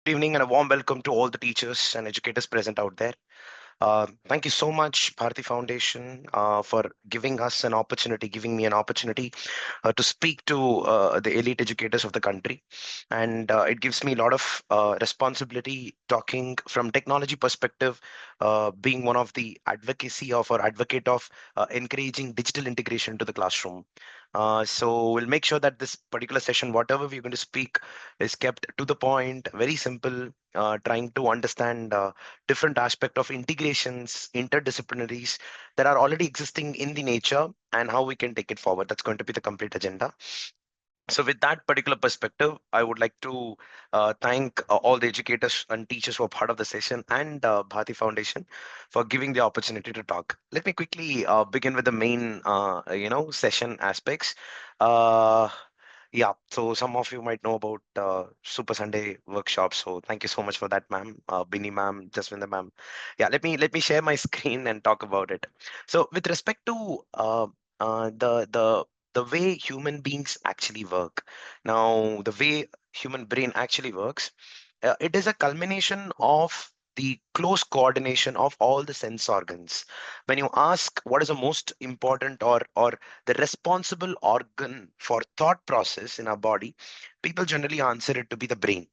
Good evening and a warm welcome to all the teachers and educators present out there. Thank you so much, Bharati Foundation, for giving me an opportunity to speak to the elite educators of the country. And it gives me a lot of responsibility talking from technology perspective, being one of the advocacy of or advocate of encouraging digital integration to the classroom. So we'll make sure that this particular session, whatever we're going to speak, is kept to the point, very simple, trying to understand different aspect of integrations, interdisciplinaries that are already existing in the nature and how we can take it forward. That's going to be the complete agenda. So with that particular perspective, I would like to thank all the educators and teachers who are part of the session and Bharati Foundation for giving the opportunity to talk. Let me quickly begin with the main, session aspects. Uh, yeah, so some of you might know about Super Sunday workshops. So thank you so much for that, ma'am, Bini ma'am, Jaswinder ma'am. Yeah, let me share my screen and talk about it. So with respect to the way human beings actually work, now the way human brain actually works, it is a culmination of the close coordination of all the sense organs. When you ask what is the most important or the responsible organ for thought process in our body, people generally answer it to be the brain.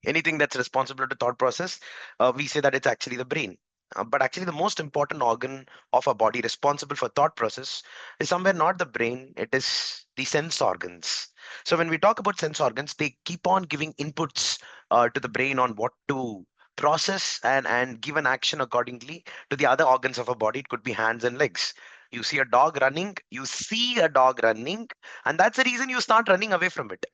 Anything that's responsible to thought process, we say that it's actually the brain. But actually, the most important organ of our body responsible for thought process is somewhere not the brain, it is the sense organs. So when we talk about sense organs, they keep on giving inputs to the brain on what to process and give an action accordingly to the other organs of our body. It could be hands and legs. You see a dog running, you see a dog running, and that's the reason you start running away from it.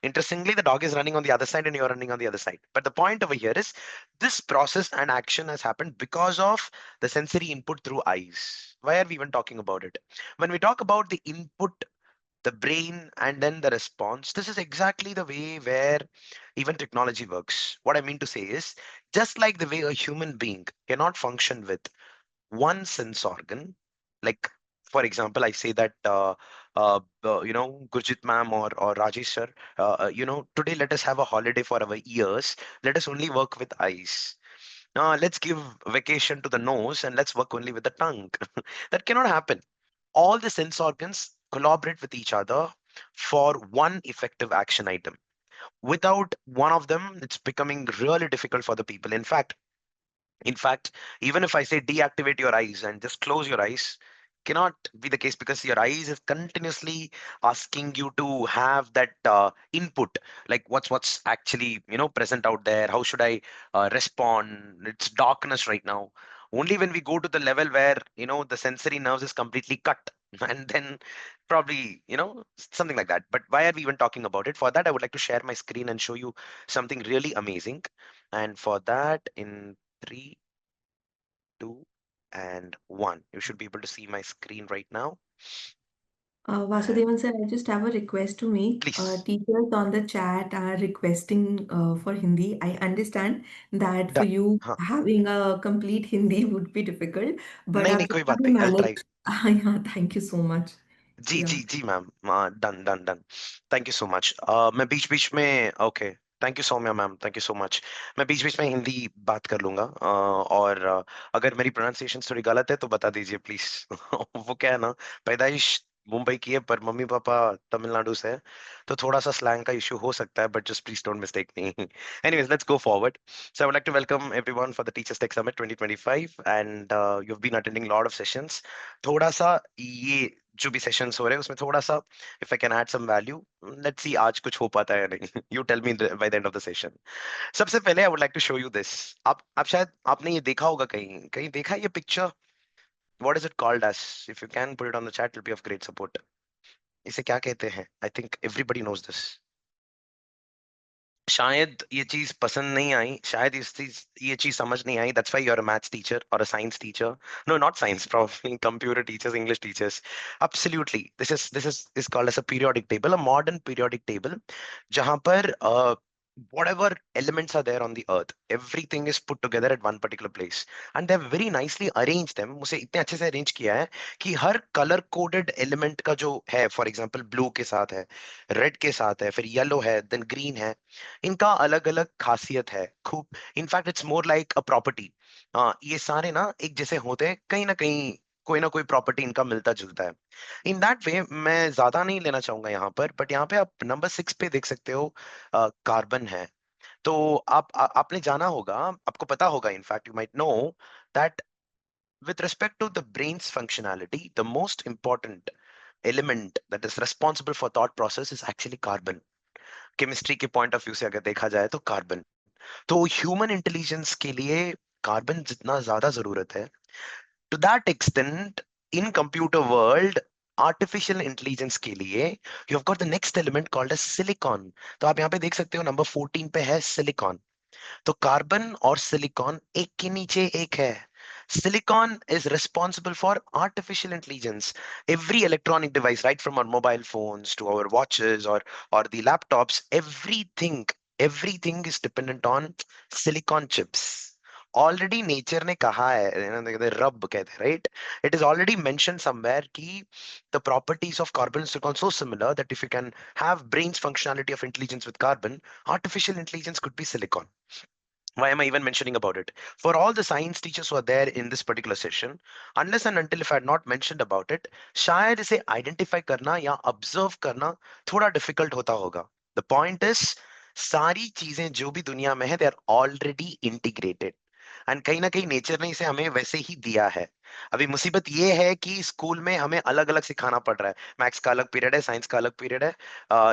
Interestingly, the dog is running on the other side and you're running on the other side. But the point over here is this process and action has happened because of the sensory input through eyes. Why are we even talking about it? When we talk about the input, the brain, and then the response, this is exactly the way where even technology works. What I mean to say is just like the way a human being cannot function with one sense organ, like for example, I say that Gurjit ma'am or Rajesh sir, today let us have a holiday for our ears. Let us only work with eyes. Let's give vacation to the nose and let's work only with the tongue. That cannot happen. All the sense organs collaborate with each other for one effective action item. Without one of them, it's becoming really difficult for the people. In fact, even if I say deactivate your eyes and just close your eyes, cannot be the case because your eyes is continuously asking you to have that input, like what's actually present out there. How should I respond? It's darkness right now. Only when we go to the level where the sensory nerves is completely cut, and then probably something like that. But why are we even talking about it? For that, I would like to share my screen and show you something really amazing. And for that, in three, two, and one. You should be able to see my screen right now. And Vasudevan sir, I just have a request to make. please, Teachers on the chat are requesting for Hindi. I understand that for done. you हाँ, having a complete Hindi would be difficult, but नहीं आप नहीं कोई जितना बात भी नहीं, I'll try. manage. Yeah, thank you so much. जी Yeah. जी जी ma'am, done done done. Thank you so much. मैं बीच बीच में okay. Thank you Saumya ma'am, thank you so much. मैं बीच बीच में हिंदी बात कर लूंगा, और अगर मेरी प्रोनाउंसिएशन थोड़ी गलत है तो बता दीजिए प्लीज. वो क्या है ना, पैदाइश मुंबई की है पर मम्मी पापा तमिलनाडु से है, तो थोड़ा सा स्लैंग का इशू हो सकता है, but just please don't mistake me. Anyways, let's go forward. So I would like to welcome everyone for the Teachers Tech Summit 2025, and you've been attending a lot of sessions. थोड़ा सा ये जो भी sessions हो रहे हैं उसमें थोड़ा सा, if I can add some value, let's see आज कुछ हो पाता है या नहीं. You tell me by the end of the session. सबसे पहले I would like to show you this. आप शायद आपने ये देखा होगा, कहीं कहीं देखा है ये picture. What is it called as? If you can put it on the chat, will be of great support. इसे क्या कहते हैं? I think everybody knows this. शायद ये चीज पसंद नहीं आई, शायद ये चीज समझ नहीं आई. That's why you are a maths teacher और a science teacher. No, not science, probably computer teachers, English teachers. Absolutely, this is called as a periodic table, a modern periodic table, जहां पर whatever elements are there on the earth, everything is put together at one particular place, and they've very nicely arranged them. उसे इतने अच्छे से arrange किया है कि हर colour coded element का जो है, फॉर एग्जांपल ब्लू के साथ है, रेड के साथ है, फिर येलो है, देन ग्रीन है, इनका अलग अलग खासियत है खूब। In fact it's more like a property. ये सारे ना एक जैसे होते हैं, कहीं ना कोई प्रॉपर्टी इनका मिलता जुलता है। इन दैट वे मैं ज्यादा नहीं लेना चाहूंगा यहाँ पर, बट यहाँ पे आप नंबर 6 पे देख सकते हो, कार्बन है। तो आपने जाना होगा, आपको पता होगा, in fact you might know that with respect to the brain's functionality, the most important element that is responsible for thought process is actually carbon. Chemistry के पॉइंट ऑफ व्यू से अगर देखा जाए तो कार्बन, तो ह्यूमन इंटेलिजेंस के लिए carbon जितना ज्यादा जरूरत है, to that extent in computer world, artificial intelligence के लिए you have got the next element called as silicon. तो आप यहाँ पे देख सकते हो नंबर 14 पे है सिलिकॉन। तो कार्बन और सिलिकॉन एक के नीचे एक है। Silicon is responsible for artificial intelligence. Every electronic device, right from our mobile phones to our watches or the laptops, everything is dependent on silicon chips. Already nature ने कहा है, रब कहते हैं, right? It is already mentioned somewhere कि the properties of carbon and silicon so similar that if you can have brain's functionality of intelligence with carbon, artificial intelligence could be silicon. Why am I even mentioning about it? For all the science teachers who are there in this particular session, unless and until if I had not mentioned about it, शायद इसे identify करना या observe करना थोड़ा difficult होता होगा. The point is, सारी चीजें जो भी दुनिया में है, they are already integrated. And कहीं ना कहीं नेचर ने इसे हमें वैसे ही दिया है। अभी मुसीबत ये है कि स्कूल में हमें अलग अलग सिखाना पड़ रहा है। मैथ्स का अलग पीरियड है, साइंस का अलग पीरियड है,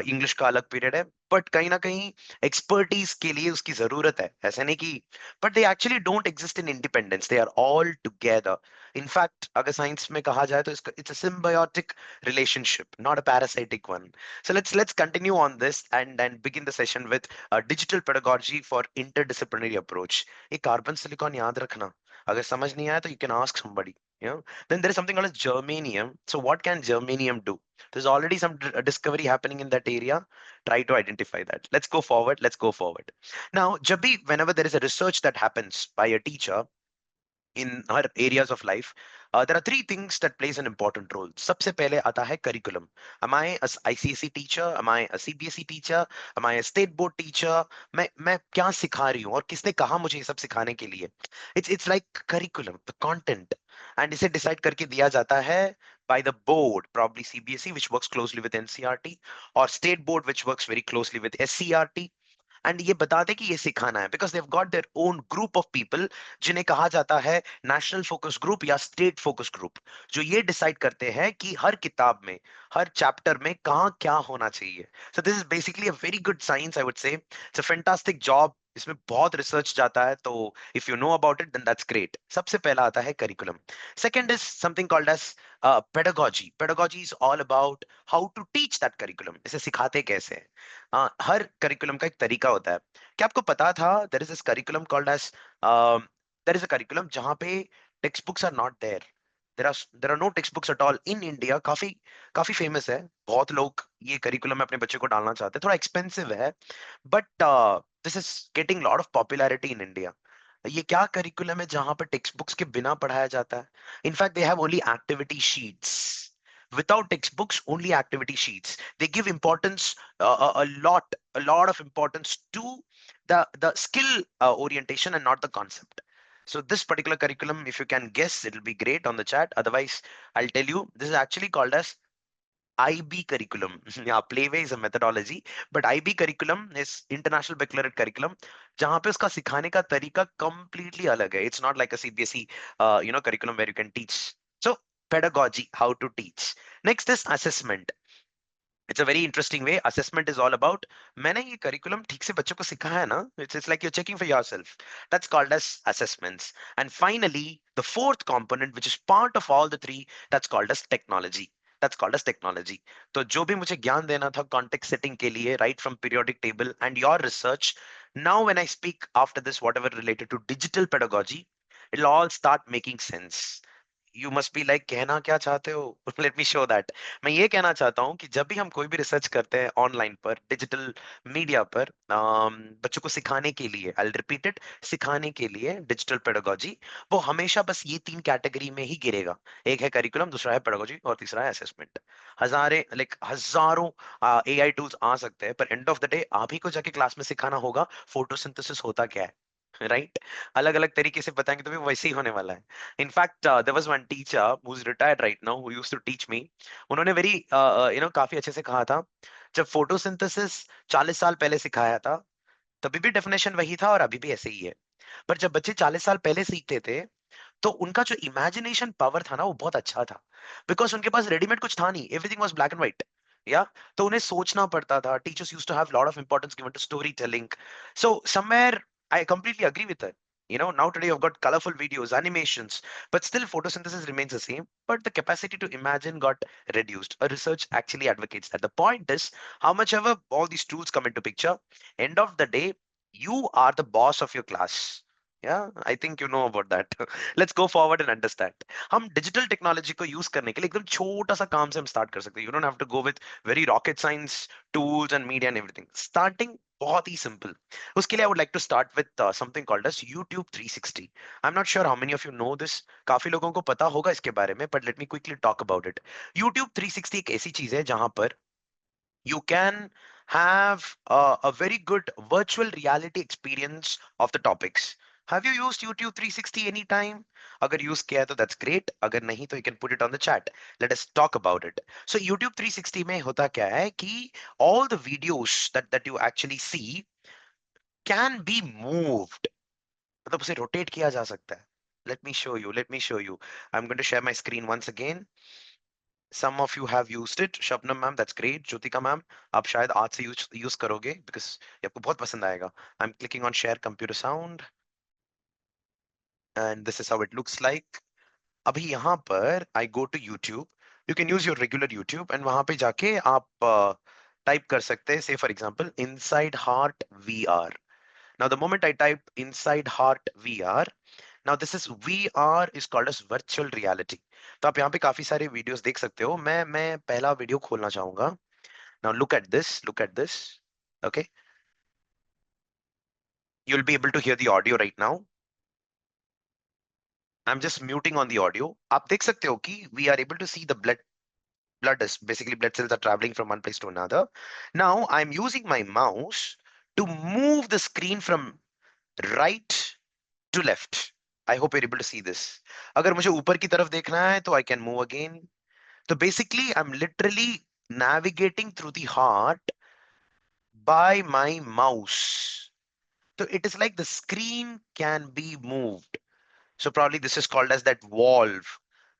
इंग्लिश का अलग पीरियड है, बट कहीं ना कहीं एक्सपर्टीज के लिए उसकी जरूरत है, ऐसा नहीं कि, but they actually don't exist in independence, they are all together. In fact अगर साइंस में कहा जाए तो इसका it's a symbiotic relationship, not a parasitic one. So let's continue on this and begin the session with digital pedagogy for interdisciplinary approach. ये carbon silicon याद रखना, अगर समझ नहीं आया तो you can ask somebody, you know. Then there is something called as germanium. So what can germanium do? There's already some discovery happening in that area. Try to identify that. Let's go forward, let's go forward. Now jab bhi whenever there is a research that happens by a teacher in our areas of life, there are three things that plays an important role. सबसे पहले आता है curriculum. Am I a ICSE teacher? Am I a CBSE teacher? Am I a state board teacher? मैं क्या सिखा रही हूँ और किसने कहा मुझे ये सब सिखाने के लिए? It's like curriculum, the content, and इसे decide करके दिया जाता है by the board, probably CBSE, which works closely with NCRT, or state board, which works very closely with SCRT. And ये बताते कि ये सिखाना है, because they've got their own group of people, जिन्हें कहा जाता है नेशनल फोकस ग्रुप या स्टेट फोकस ग्रुप, जो ये डिसाइड करते हैं कि हर किताब में, हर चैप्टर में कहाँ क्या होना चाहिए। So this is basically a very good science, I would say it's a fantastic job, इसमें बहुत रिसर्च जाता है। तो if you know about it then that's great. सबसे पहला आता है curriculum. Second is something called as pedagogy. Pedagogy is all about how to teach that curriculum, इसे सिखाते कैसे हैं। हर करिकुलम का एक तरीका होता है। क्या आपको पता था there is this curriculum called as, there is a curriculum जहां पे text books are not there, there are no text books at all in India. काफी काफी फेमस है, बहुत लोग ये करिकुलम में अपने बच्चे को डालना चाहते हैं, थोड़ा एक्सपेंसिव है, but this is getting lot of popularity in India. ये क्या करिकुलम है जहां पर टेक्स्ट बुक्स के बिना पढ़ाया जाता है? In fact they have only activity sheets, without textbooks, only activity sheets. They give importance, a lot of importance to the skill orientation and not the concept. So this particular curriculum, if you can guess, it'll be great on the chat. Otherwise, I'll tell you, this is actually called as IB curriculum. Yeah, Playway is a methodology, but IB curriculum is International Baccalaureate Curriculum, जहाँ पे उसका सिखाने का तरीका completely अलग है. It's not like a CBSE, curriculum where you can teach. So pedagogy, how to teach. Next is assessment. It's a very interesting way. Assessment is all about, मैंने ये curriculum ठीक से बच्चों को सिखाया है ना? It's like you're checking for yourself. That's called as assessments. And finally, the fourth component, which is part of all the three, that's called as technology. That's called as technology. तो जो भी मुझे ज्ञान देना था context setting के लिए, right from periodic table and your research, now when I speak after this, whatever related to digital pedagogy, it'll all start making sense. You must be like कहना क्या चाहते हो? Late me show that. मैं ये कहना चाहता हूँ कि जब भी हम कोई भी रिसर्च करते हैं ऑनलाइन पर, डिजिटल मीडिया पर, बच्चों को सिखाने के लिए, आई रिपीट इट, सिखाने के लिए डिजिटल पेडागोजी, वो हमेशा बस ये तीन कैटेगरी में ही गिरेगा। एक है करिकुलम, दूसरा है पेडागोजी, और तीसरा है असेसमेंट। हजारे लाइक हजारों एआई टूल्स आ सकते हैं, पर एंड ऑफ द डे आप ही को जाके क्लास में सिखाना होगा फोटोसिंथेसिस होता क्या है। राइट? अलग अलग तरीके से बताएंगे तो भी वैसे ही होने वाला है। In fact there was one teacher who is retired right now, who used to teach me. उन्होंने वेरी काफी अच्छे से कहा था, जब फोटोसिंथेसिस 40 साल पहले सिखाया था, तभी भी डेफिनेशन वही था और अभी भी ऐसे ही है। पर जब बच्चे 40 साल पहले सीखते थे, तो उनका जो इमेजिनेशन पावर था ना, वो बहुत अच्छा था। बिकॉज उनके पास रेडीमेड कुछ था नहीं, everything was black and white. या तो उन्हें सोचना पड़ता था। Teachers used to have lot of importance given to story telling. So somewhere I completely agree with it. Now today you've got colorful videos, animations, but still photosynthesis remains the same, but the capacity to imagine got reduced. A research actually advocates that. The point is, how much ever all these tools come into picture, end of the day, you are the boss of your class. Yeah, I think you know about that. Let's go forward and understand. हम digital technology को use करने के लिए एकदम छोटा सा काम से हम स्टार्ट कर सकते हैं। You don't have to go with very rocket science tools and media and everything. Starting बहुत ही सिंपल। उसके लिए I would like to start with something called as YouTube 360। I am not sure how many of you know this. काफी लोगों को पता होगा इसके बारे में, but let me quickly talk about it. YouTube 360 एक ऐसी चीज है जहां पर you can have a very good virtual reality experience of the topics. Have you used YouTube 360 anytime? अगर use किया है तो that's great. अगर नहीं तो you can put it on the chat. Let us talk about it. So YouTube 360 में होता क्या है कि all the videos that you actually see can be moved. मतलब उसे rotate किया जा सकता है. Let me show you. Let me show you. I'm going to share my screen once again. Some of you have used it. Shabnam ma'am, that's great. Jyotika ma'am, आप शायद आज से यूज करोगे because ये आपको बहुत पसंद आएगा. I'm clicking on share computer sound and this is how it looks like. अभी यहाँ पर I go to YouTube. You can use your regular YouTube and वहां पे जाके आप टाइप कर सकते हैं. Say for example, Inside Heart VR. Now the moment I type Inside Heart VR, now this is VR is called as virtual reality. तो आप यहाँ पे काफी सारे वीडियोस देख सकते हो. मैं पहला वीडियो खोलना चाहूंगा. Now look at this. Look at this. Okay, you'll be able to hear the audio right now. I'm just muting on the audio. आप देख सकते हो कि we are able to see the blood is basically blood cells are traveling from one place to another. Now I'm using my mouse to move the screen from right to left. I hope you're able to see this. अगर मुझे ऊपर की तरफ देखना है तो I can move again. So basically I'm literally navigating through the heart by my mouse. So it is like the screen can be moved. So probably this is called as that valve,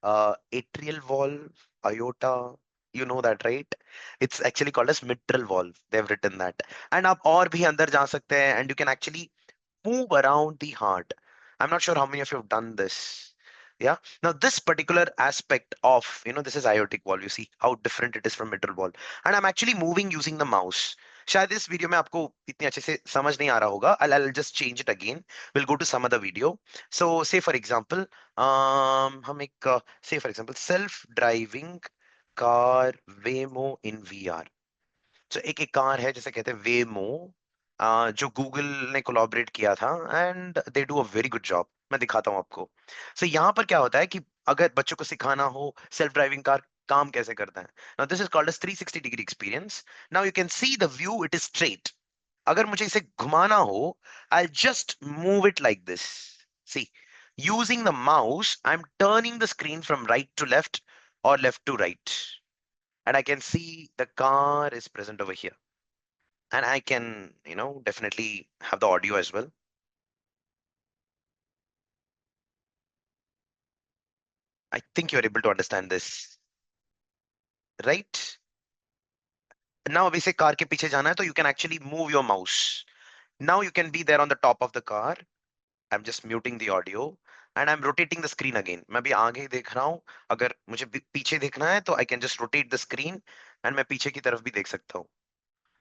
atrial valve, aorta. You know that, right? It's actually called as mitral valve. They've written that. And आप और भी अंदर जा सकते हैं, and you can actually move around the heart. I'm not sure how many of you have done this. Yeah. Now this particular aspect of, this is aortic valve. You see how different it is from mitral valve. And I'm actually moving using the mouse. शायद इस video में आपको इतनी अच्छे से समझ नहीं आ रहा होगा. I'll just change it again. We'll go to some other video. So say for example, हम एक say for example self-driving car Waymo in VR. So एक कार है जैसे कहते हैं वेमो, जो गूगल ने कोलैबोरेट किया था and they do a very good job. मैं दिखाता हूँ आपको. सो यहाँ पर क्या होता है कि अगर बच्चों को सिखाना हो सेल्फ ड्राइविंग कार काम कैसे करता है. Now this is called as 360 degree experience. Now you can see the view, it is straight. अगर मुझे इसे घुमाना हो, I just move it like this. See, using the mouse I'm turning the screen from right to left or left to right, and I can see the car is present over here, and I can definitely have the audio as well. I think you're able to understand this, right? Now अभी से car के पीछे जाना है तो you can actually move your mouse. Now you can be there on the top of the car. I'm just muting the audio and I'm rotating the screen again. मैं भी आगे देख रहा हूं. अगर मुझे पीछे देखना है तो I can just rotate the screen and मैं पीछे की तरफ भी देख सकता हूं.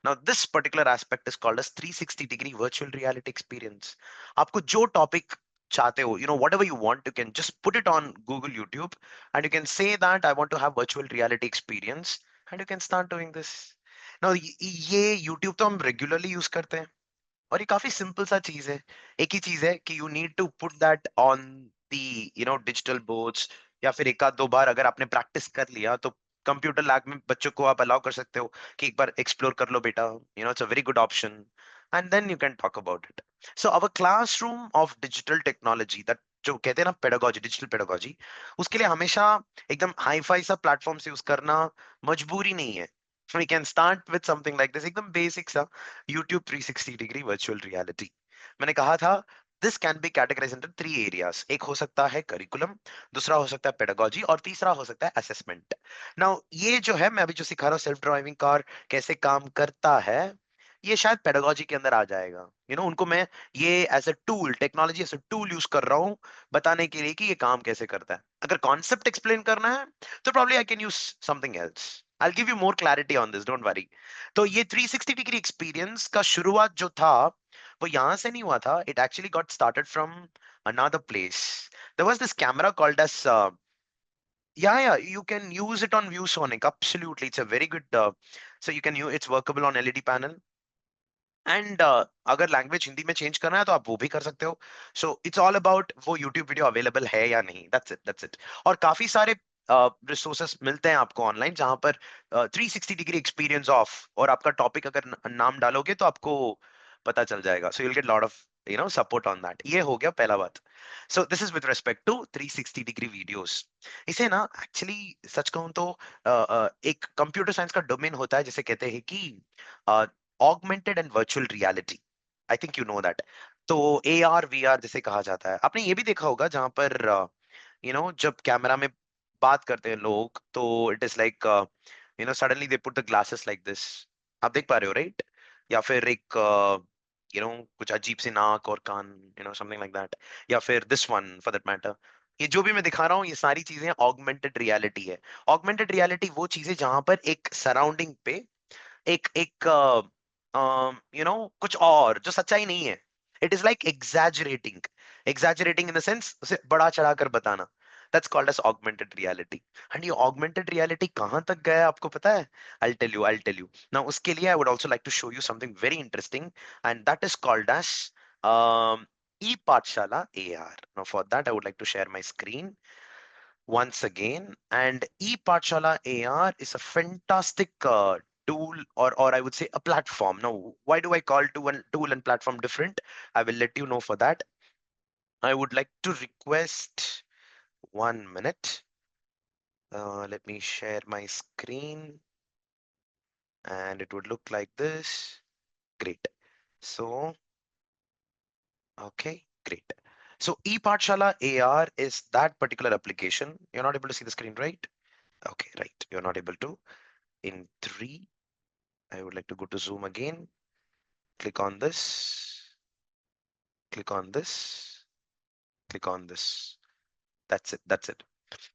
Now this particular aspect is called as 360 degree virtual reality experience. आपको जो टॉपिक चाहते हो, whatever you want, you can just put it on Google, YouTube, and you can say that I want to have virtual reality experience, and you can start doing this. Now ये YouTube तो हम regularly use करते हैं, और ये काफी simple सा चीज है। एक ही चीज है कि you need to put that on the digital boards, या फिर एक आध दो बार अगर आपने प्रैक्टिस कर लिया तो कंप्यूटर लैब में बच्चों को आप अलाउ कर सकते हो कि एक बार एक्सप्लोर कर लो बेटा, it's a very good option, and then you can talk about it. So our classroom of digital technology, that जो कहते हैं ना पेडागोजी, डिजिटल पेडागोजी, उसके लिए हमेशा एकदम हाई फाई सा प्लेटफॉर्म से यूज करना मजबूरी नहीं है। We can start with something like this, एकदम बेसिक सा YouTube 360 डिग्री वर्चुअल रियलिटी। मैंने कहा था this can be categorize into three areas. एक हो सकता है करिकुलम, दूसरा हो सकता है पेडागोजी, और तीसरा हो सकता है असेसमेंट। नाउ ये जो है मैं अभी जो सिखा रहा हूँ सेल्फ ड्राइविंग कार कैसे काम करता है, ये शायद पेडागोजी के अंदर आ जाएगा। उनको मैं ये as a tool, technology as a tool use कर रहा हूँ बताने के लिए कि ये काम कैसे करता है। अगर कॉन्सेप्ट एक्सप्लेन करना है तो probably I can use something else. I'll give you more clarity on this, don't worry. तो ये 360 डिग्री एक्सपीरियंस का शुरुआत जो था वो यहां से नहीं हुआ था, it actually got started from another place. There was this camera called as yeah, you can use it on ViewSonic, absolutely, it's a very good so you can use, it's workable on LED panel, and अगर language Hindi में change करना है तो आप वो भी कर सकते हो। सो इट्स ऑल अबाउट वो यूट्यूब वीडियो अवेलेबल है या नहीं, दैट्स इट, दैट्स इट। और काफी सारे रिसोर्सेस मिलते हैं आपको ऑनलाइन जहां पर 360 डिग्री एक्सपीरियंस ऑफ, और आपका टॉपिक अगर नाम डालोगे तो आपको पता चल जाएगा। So you'll get lot of support on that. ये हो गया पहला बात। So this is with respect to 360 degree videos. इसे ना एक्चुअली सच कहूं तो एक कंप्यूटर साइंस का डोमेन होता है जिसे कहते हैं कि augmented and virtual reality. I think you know that. तो ए आर वी आर जिसे कहा जाता है, आपने ये भी देखा होगा जहां पर जब कैमरा में बात करते हैं लोग तो it is like suddenly they put the glasses like this. आप देख पा रहे हो राइट? या फिर एक कुछ अजीब सी नाक और कान, समथिंग लाइक दैट, या फिर this one for that matter. ये जो भी मैं दिखा रहा हूँ ये सारी चीजें ऑगमेंटेड रियलिटी है। ऑगमेंटेड रियलिटी वो चीजें जहां पर एक सराउंडिंग पे एक एक कुछ और जो सच्चाई नहीं है, it is like exaggerating, exaggerating in the sense उसे बड़ा चढ़ाकर बताना, that's called as augmented reality. And ये ऑगमेंटेड रियलिटी कहां तक गया है आपको पता है? I tell you now. उसके लिए I would also like to show you something very interesting, and that is called as e Pathshala A R. Now for that I would like to share my screen once again. And ePathshala AR is a fantastic tool, or I would say a platform. Now, why do I call tool and platform different? I will let you know for that. I would like to request 1 minute. Let me share my screen, and it would look like this. Great. So, okay, great. So ePathshala AR is that particular application. You're not able to see the screen, right? Okay, right. You're not able to. In three, I would like to go to Zoom again. Click on this, click on this, click on this. That's it. That's it.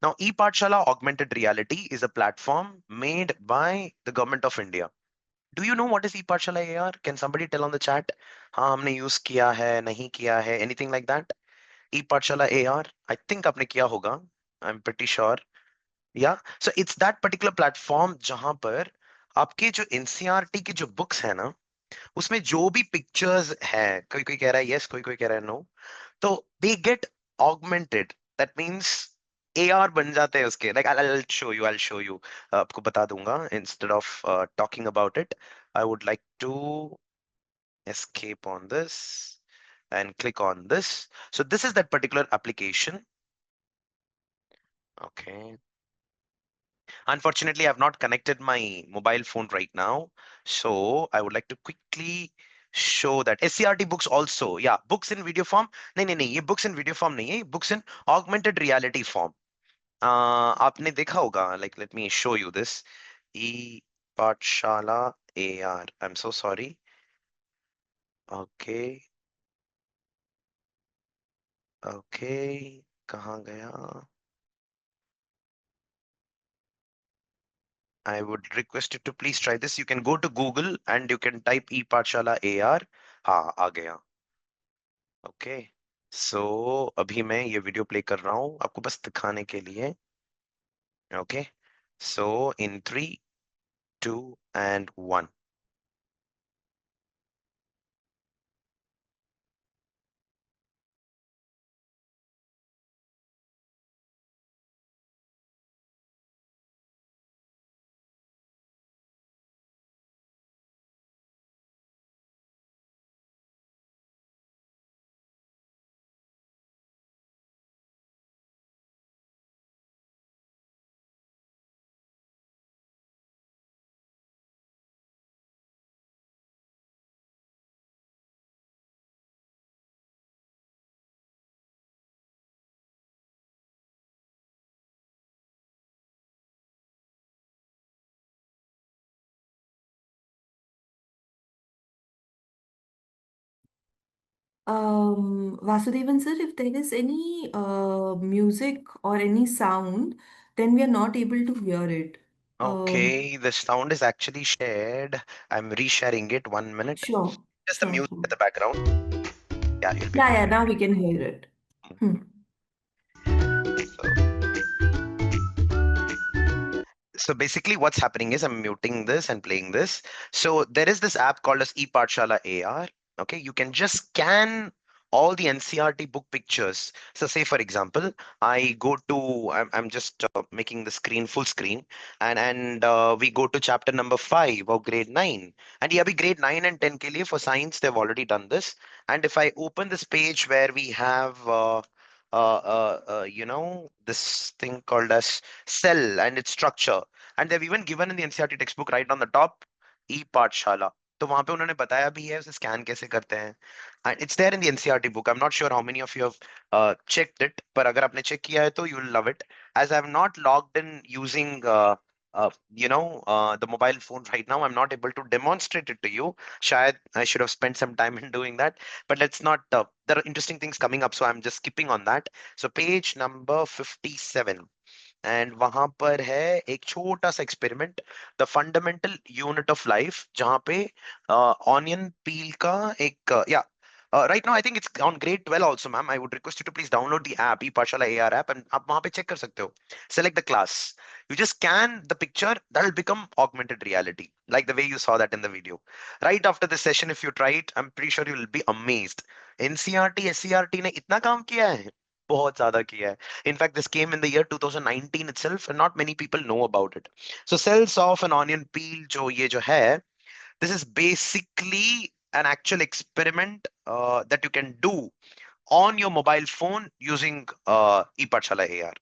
Now, ePathshala Augmented Reality is a platform made by the government of India. Do you know what is ePathshala AR? Can somebody tell on the chat? हाँ हमने use किया है, नहीं किया है, anything like that? ePathshala AR, I think आपने किया होगा. I'm pretty sure. Yeah. So it's that particular platform जहां पर आपके जो एनसीईआरटी की जो बुक्स है ना, उसमें जो भी पिक्चर्स है, कोई कोई कह रहा है यस, कोई कोई कह रहा है नो, तो they get augmented. That means AR बन जाते हैं उसके। Like I will show you आपको बता दूंगा instead of talking about it. I would like to escape on this and click on this. So this is that particular application. Okay. Unfortunately, I've not connected my mobile phone right now. So I would like to quickly show that SCRT books also. Yeah, books in video form. नहीं, ये books in video form नहीं है, books in augmented reality form. आपने देखा होगा, like let me show you this. E Pathshala AR. I'm so sorry. Okay, okay. कहाँ गया? I would request you to please try this. You can go to Google and you can type ePathshala AR. हाँ आ गया. Okay. सो अभी मैं ये video play कर रहा हूँ आपको बस दिखाने के लिए. Okay. So in 3, 2 and 1. Vasudevan sir, if there is any music or any sound, then we are not able to hear it. Okay, the sound is actually shared. I'm resharing it. 1 minute. Sure, Just the sure. music at the background. Yeah, you'll be able Yeah, yeah, to now we can hear it. hear. Hmm. So so basically what's happening is I'm muting this and playing this. So there is this app called as ePathshala AR. Okay, you can just scan all the NCRT book pictures. So say for example, I go to I'm just making the screen full screen, and we go to chapter number 5 of grade 9. And yeah, be grade 9 and 10 ke liye for science they've already done this. And if I open this page where we have this thing called as cell and its structure, and they've even given in the NCERT textbook right on the top e पाठशाला. तो वहां पे उन्होंने बताया भी है उसे scan कैसे करते हैं. And it's there in the NCERT book. I'm not sure how many of you have checked it, पर अगर आपने check किया है तो you'll love it. As I'm not logged in using the mobile phone right now, I'm not able to demonstrate it to you. शायद I should have spent some time in doing that, but let's not. There are interesting things coming up, so I'm just skipping on that. So page number 57. And वहां पर है एक छोटा सा experiment, the fundamental unit of life, जहां पे onion peel का एक या right now I think it's on grade 12 also ma'am. I would request you to please download the app, e Pathshala AR app, and आप वहां पे चेक कर सकते हो. Select the class, you just scan the picture, that will become augmented reality like the way you saw that in the video. Right after this session, if you try it, I'm pretty sure you will be amazed. NCERT SCERT ने इतना काम किया है, बहुत ज्यादा किया है. In fact, this came in the year 2019 itself, and not many people know about it. So, cells of an onion peel, जो ये जो है, this is basically an actual experiment that you can do on your mobile phone using ePathshala AR.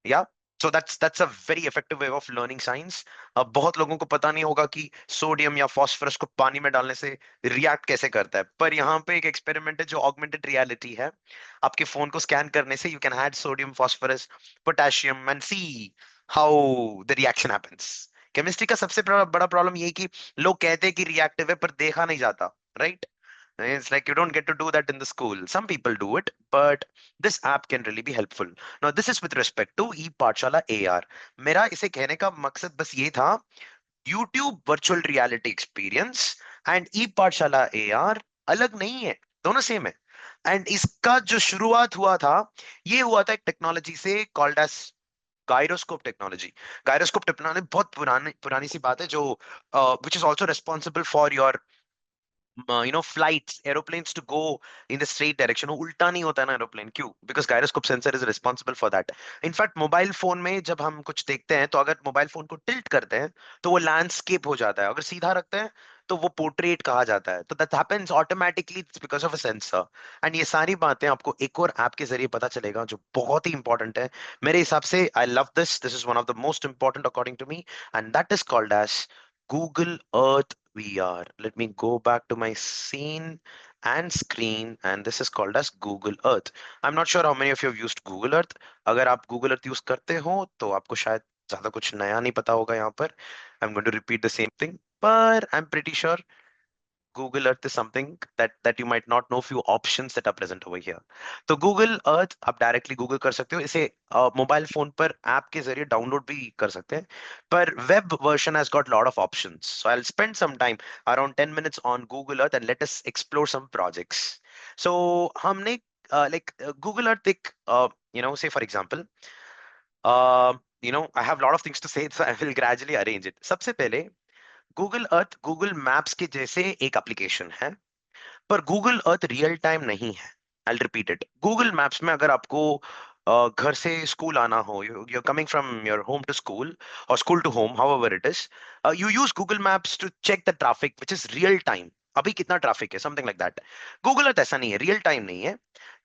या so that's a very effective way of learning science. बहुत लोगों को पता नहीं होगा कि सोडियम या फास्फोरस को पानी में डालने से रिएक्ट कैसे करता है, पर यहाँ पे एक एक्सपेरिमेंट है जो ऑगमेंटेड रियलिटी है. आपके फोन को स्कैन करने से you can add sodium, phosphorus, potassium and see how the reaction happens. Chemistry का सबसे बड़ा प्रॉब्लम ये है कि लोग कहते हैं कि रिएक्टिव है पर देखा नहीं जाता, right? It's like you don't get to do that in the school. Some people do it, but this app can really be helpful. Now, this is with respect to e-पाठशाला AR. मेरा इसे कहने का मकसद बस ये था, YouTube virtual reality experience and e-पाठशाला AR अलग नहीं है, दोनों सेम है. एंड इसका जो शुरुआत हुआ था, ये हुआ था एक टेक्नोलॉजी से called as gyroscope technology. Gyroscope technology बहुत पुरानी पुरानी सी बात है, जो which is also responsible for your flights, aeroplanes to go in the straight direction. वो उल्टा नहीं होता है ना एरोप्लेन, क्यों? Because gyroscope sensor is responsible for that. In fact mobile phone में जब हम कुछ देखते हैं तो अगर मोबाइल फोन को टिल्ट करते हैं तो वो लैंडस्केप हो जाता है, अगर सीधा रखते हैं तो वो पोर्ट्रेट कहा जाता है. तो that happens automatically because of a sensor. And ये सारी बातें आपको एक और ऐप के जरिए पता चलेगा जो बहुत ही इंपॉर्टेंट है मेरे हिसाब से. I love this, this is one of the most important according to me, and that is called as Google Earth VR. Let me go back to my scene and screen, and this is called as Google Earth. I'm not sure how many of you have used Google Earth. अगर आप Google Earth use करते हो तो आपको शायद ज्यादा कुछ नया नहीं पता होगा यहाँ पर. I'm going to repeat the same thing, but I'm pretty sure Google Earth is something that you might not know few options that are present over here. तो Google Earth आप डायरेक्टली गूगल कर सकते हो, इसे mobile phone पर app के जरिए download भी कर सकते हैं, पर web version has got lot of options. So I will spend some time around 10 minutes on Google Earth and let us explore some projects. So हमने Google Earth एक say for example, uh, I have a lot of things to say, so I will gradually arrange it. सबसे पहले Google Earth Google maps के जैसे एक application है, पर Google Earth real time नहीं है। I repeat it, Google maps में अगर आपको घर से स्कूल आना हो, you coming from your home to school और school to home, however it is, you use Google maps to check the traffic which is real time. अभी कितना ट्रैफिक है, something like that. Google earth ऐसा नहीं है, real time नहीं है।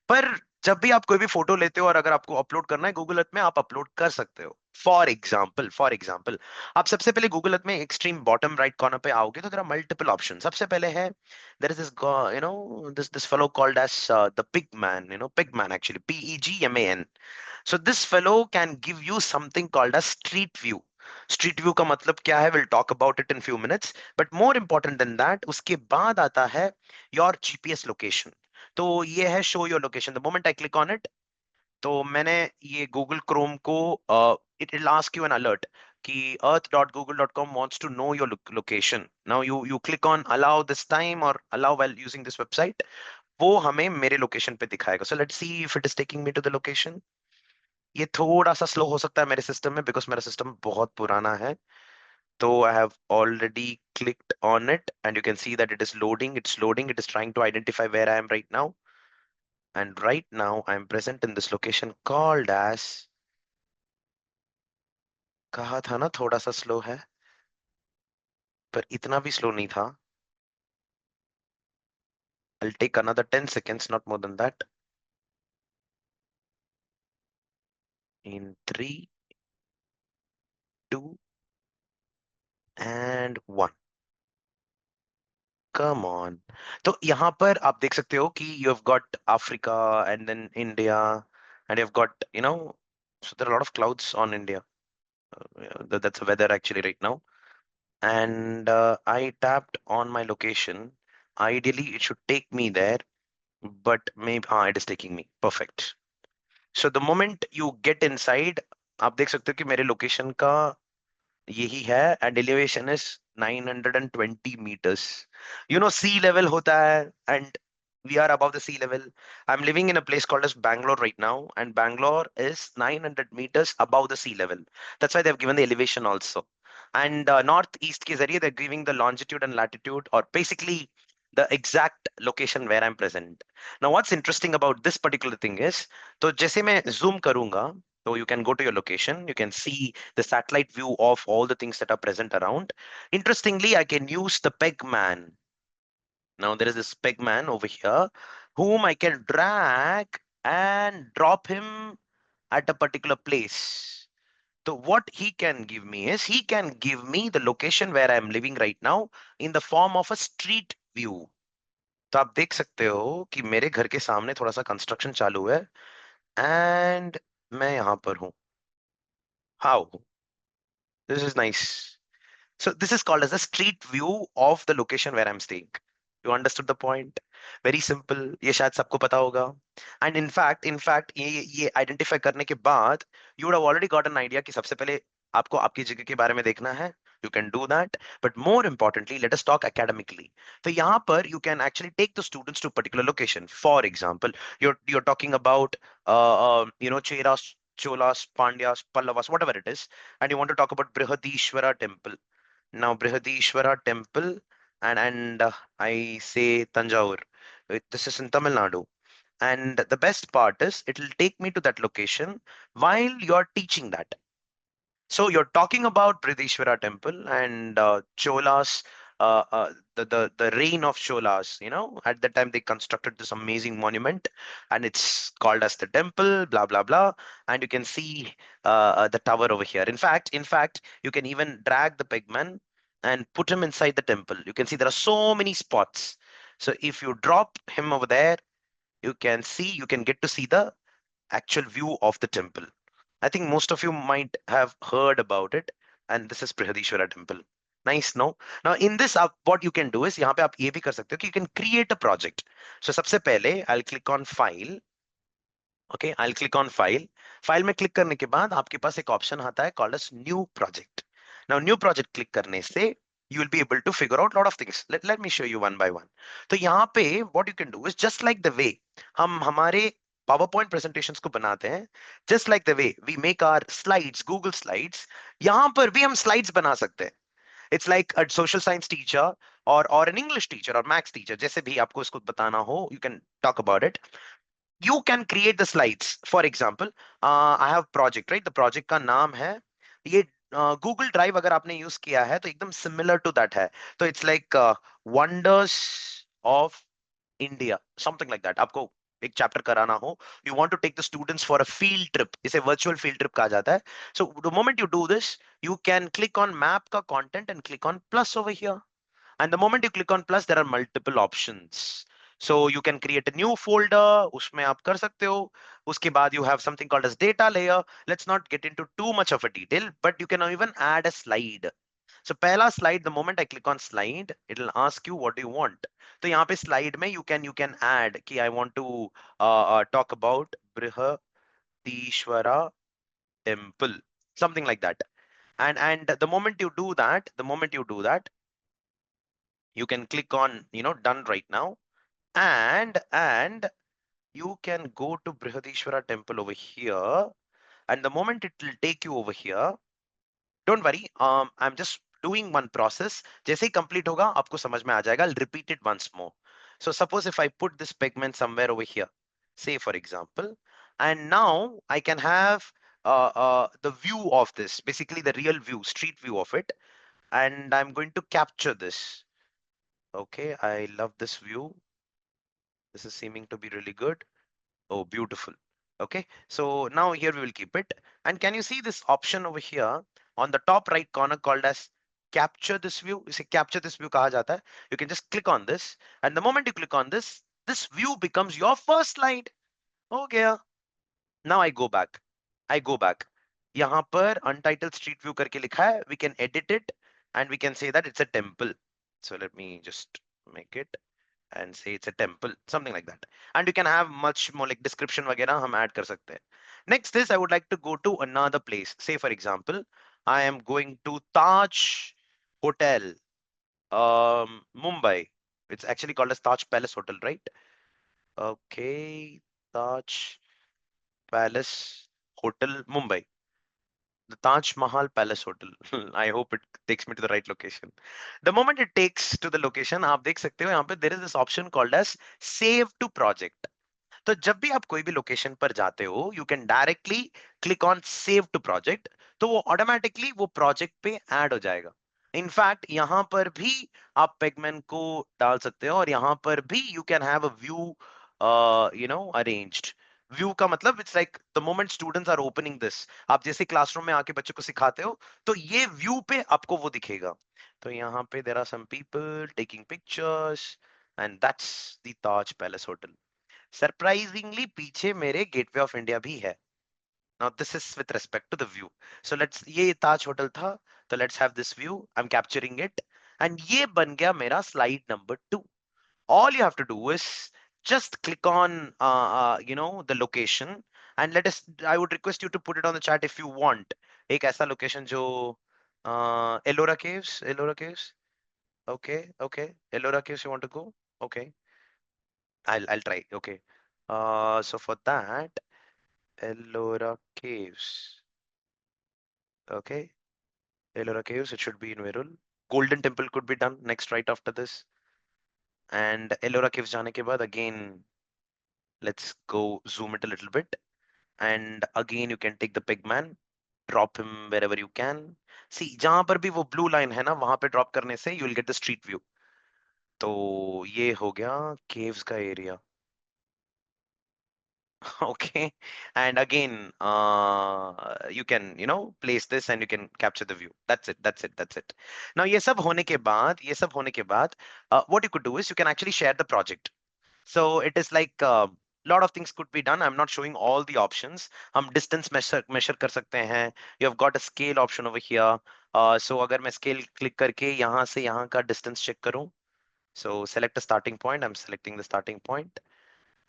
पर जब भी आप कोई भी फोटो लेते हो और अगर आपको अपलोड करना है गूगल अर्थ में, आप अपलोड कर सकते हो। फॉर एग्जाम्पल आप सबसे पहले गूगल अर्थ में एक्सट्रीम बॉटम राइट कॉर्नर पे आओगे तो देयर आर मल्टीपल ऑप्शन। सबसे पहले है, there is this this fellow called as the pig man, pig man, actually PEGMAN. So this fellow can give you something called as street view. Street view का मतलब क्या है, will talk about it in few minutes, but more important than that, उसके बाद आता है your GPS location. तो ये है show your location. The moment I click on it, तो मैंने ये गूगल क्रोम को, it will ask you N alert कि earth.google.com wants to know your location. Now you click on allow this time or allow while using this website, वो हमें मेरे location पे दिखाएगा। So let's see if it is taking me to the location. ये थोड़ा सा slow हो सकता है मेरे सिस्टम में, बिकॉज मेरा सिस्टम बहुत पुराना है। तो I have already clicked on it and you can see that it is loading, it is trying to identify where I am right now. And right now I am present in this location called as, कहा था ना थोड़ा सा slow है, पर इतना भी slow नहीं था। I'll take another 10 seconds, not more than that. In 3, 2 and 1. Come on. तो यहाँ पर आप देख सकते हो कि you have got Africa and then India, and you have got so there are a lot of clouds on India. That's the weather actually right now. And I tapped on my location. Ideally, it should take me there, but maybe it is taking me. Perfect. So the moment you get inside, आप देख सकते हो कि मेरे location का यही है, and elevation is 920 meters. Sea level होता है, and we are above the sea level. I'm living in a place called as Bangalore right now, and Bangalore is 900 meters above the sea level. That's why they've given the elevation also. And northeast के जरिए they're giving the longitude and latitude, or basically the exact location where I'm present. Now what's interesting about this particular thing is, तो जैसे मैं zoom करूंगा, so you can go to your location, you can see the satellite view of all the things that are present around. Interestingly, I can use the peg man. Now there is this peg man over here whom I can drag and drop him at a particular place. So what he can give me is, he can give me the location where I am living right now in the form of a street view. तो आप देख सकते हो कि मेरे घर के सामने थोड़ा सा कंस्ट्रक्शन चालू है, एंड मैं यहाँ पर हूँ। How this is nice. So this is called as a street view of the location where I'm staying. You understood the point? Very simple. ये शायद सबको पता होगा. And in fact, ये identify करने के बाद, you would have already got an idea कि सबसे पहले आपको आपकी जगह के बारे में देखना है. You can do that. But more importantly, let us talk academically. तो यहाँ पर you can actually take the students to a particular location. For example, you're talking about Cheras, Cholas, Pandyas, Pallavas, whatever it is, and you want to talk about Brihadishwara temple. Now Brihadishwara temple, and I say Tanjore. This is in Tamil Nadu. And the best part is it will take me to that location while you're teaching that. So you're talking about Brihadishwara temple and Cholas, the reign of Cholas. At that time they constructed this amazing monument, and it's called as the temple. Blah blah blah. And you can see the tower over here. In fact, you can even drag the pigman and put him inside the temple. You can see there are so many spots. So if you drop him over there, you can get to see the actual view of the temple. I think most of you might have heard about it, and this is Brihadishwara temple. Nice, no? Now in this, what you can do is, यहाँ पे आप ये भी कर सकते हो कि you can create a project. So सबसे पहले I'll click on file. Okay, I'll click on file. File में click करने के बाद आपके पास एक option आता है called as new project. Now new project click करने से you will be able to figure out a lot of things. Let me show you one by one. तो यहाँ पे what you can do is just like the way हम हमारे PowerPoint presentations को बनाते हैं, just like the way we make our slides, Google Slides, यहाँ पर भी हम slides बना सकते हैं. It's like a social science teacher or an English teacher or maths teacher, जैसे भी आपको इसको बताना हो, you can talk about it. You can create the slides. For example, I have project, right? The project का नाम है ये गूगल ड्राइव. अगर आपने यूज किया है तो एकदम सिमिलर टू दैट है. तो it's like wonders of India, something like that. आपको एक चैप्टर कराना हो, you want to take the students for a field trip, इसे वर्चुअल फील्ड ट्रिप कहा जाता है. So the moment you do this, you can click on map का content and click on plus over here. And the moment you click on plus, there are multiple options. So you can create a new folder, उसमें आप कर सकते हो. उसके बाद you have something called as data layer. Let's not get into too much of a detail, but you can even add a slide. So पहला slide, the moment I click on slide, it will ask you what do you want. तो यहाँ पे slide में you can add कि I want to talk about Brihadishwara temple, something like that. And the moment you do that, you can click on done right now, and you can go to Brihadishwara temple over here, and the moment it will take you over here, don't worry, I'm just doing one process. जैसे ही complete होगा आपको समझ में आ जाएगा. I'll repeat it once more. So suppose if I put this pigment somewhere over here, say for example, and now I can have the view of this, basically the real view, street view of it, and I'm going to capture this. Okay, I love this view. This is seeming to be really good. Oh, beautiful. Okay, so now here we will keep it. And can you see this option over here on the top right corner called as capture this view? You see, capture this view kaha jata hai. You can just click on this. And the moment you click on this, this view becomes your first slide. Okay, now I go back. यहाँ पर untitled street view करके लिखा है. We can edit it and we can say that it's a temple. So let me just make it and say it's a temple, something like that. And you can have much more like description वगैरह हम add कर सकते हैं. Next is I would like to go to another place. Say for example, I am going to Taj Hotel, Mumbai. It's actually called as Taj Palace Hotel, right? Okay, Taj Palace Hotel, Mumbai. The Taj Mahal Palace Hotel. I hope it takes me to the right location. The moment it takes to the location, आप देख सकते हो यहाँ पे there is this option called as Save to Project. तो जब भी आप कोई भी लोकेशन पर जाते हो, you can directly click on save to project. तो वो ऑटोमेटिकली वो प्रोजेक्ट पे ऐड हो जाएगा. इनफैक्ट यहाँ पर भी आप पेगमेंट को डाल सकते हो, और यहाँ पर भी you can have a view arranged. View का मतलब it's like the moment students are opening this, आप जैसे क्लासरूम में आके बच्चों को सिखाते हो, तो ये व्यू पे आपको वो दिखेगा. तो यहाँ पे there are some people taking pictures, and that's the Taj palace hotel. Surprisingly पीछे मेरे गेटवे ऑफ इंडिया भी है. Now this is with respect to the view. So let's, ये ताज होटल था, तो let's have this view. I am capturing it, and ये बन गया मेरा slide number 2. All you have to do is just click on the location, and let us, I would request you to put it on the chat if you want. एक ऐसा location जो Ellora Caves. Okay, okay, Ellora Caves you want to go? Okay, I'll try. Okay, so for that, Ellora Caves. Okay, Ellora Caves, it should be in Verul. Golden Temple could be done next right after this. And Ellora Caves जाने के बाद again, let's go zoom it a little bit. And again, you can take the pigman, drop him wherever you can. See, जहां पर भी वो blue line है ना, वहां पे drop करने से you will get the street view. तो ये हो गया caves का area. Okay, and again you can place this and you can capture the view. That's it. Now ये सब होने के बाद what you could do is you can actually share the project. So it is like lot of things could be done. I'm not showing all the options. हम distance measure कर सकते हैं. You have got a scale option over here. So अगर मैं scale click करके यहाँ से यहाँ का distance check करूँ, so select a starting point. I'm selecting the starting point,